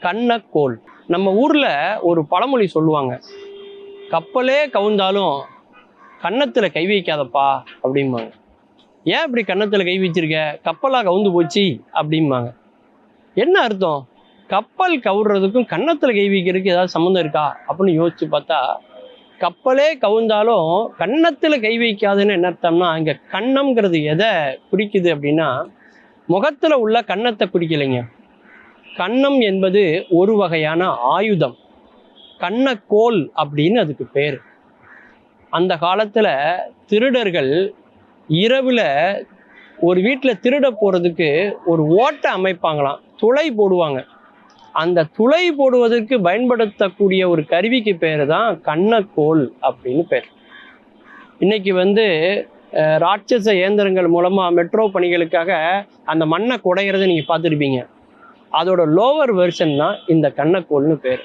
கண்ணக்கோல். நம்ம ஊர்ல ஒரு பழமொழி சொல்லுவாங்க, கப்பலே கவுந்தாலும் கன்னத்துல கை வைக்காதப்பா அப்படிம்பாங்க. ஏன் இப்படி கன்னத்துல கை வச்சிருக்க, கப்பலா கவுந்து போச்சு அப்படிம்பாங்க. என்ன அர்த்தம்? கப்பல் கவுறதுக்கும் கன்னத்துல கை வைக்கிறதுக்கு ஏதாவது சம்மந்தம் இருக்கா அப்படின்னு யோசிச்சு பார்த்தா, கப்பலே கவுந்தாலும் கன்னத்துல கை வைக்காதுன்னு என்ன அர்த்தம்னா, இங்க கன்னம்ங்கிறது எதை குறிக்குது அப்படின்னா, முகத்துல உள்ள கன்னத்தை குறிக்கலைங்க. கன்னம் என்பது ஒரு வகையான ஆயுதம். கண்ணக்கோல் அப்படின்னு அதுக்கு பேர். அந்த காலத்துல திருடர்கள் இரவுல ஒரு வீட்டில் திருட போறதுக்கு ஒரு ஓட்டை அமைப்பாங்களாம், துளை போடுவாங்க. அந்த துளை போடுவதற்கு பயன்படுத்தக்கூடிய ஒரு கருவிக்கு பேர் தான் கண்ணக்கோல் அப்படின்னு பேர். இன்னைக்கு ராட்சச இயந்திரங்கள் மூலமா மெட்ரோ பணிகளுக்காக அந்த மண்ணை குடையிறதை நீங்க பார்த்துருப்பீங்க. அதோட லோவர் வெர்ஷன் தான் இந்த கண்ணக்கோல்னு பேர்.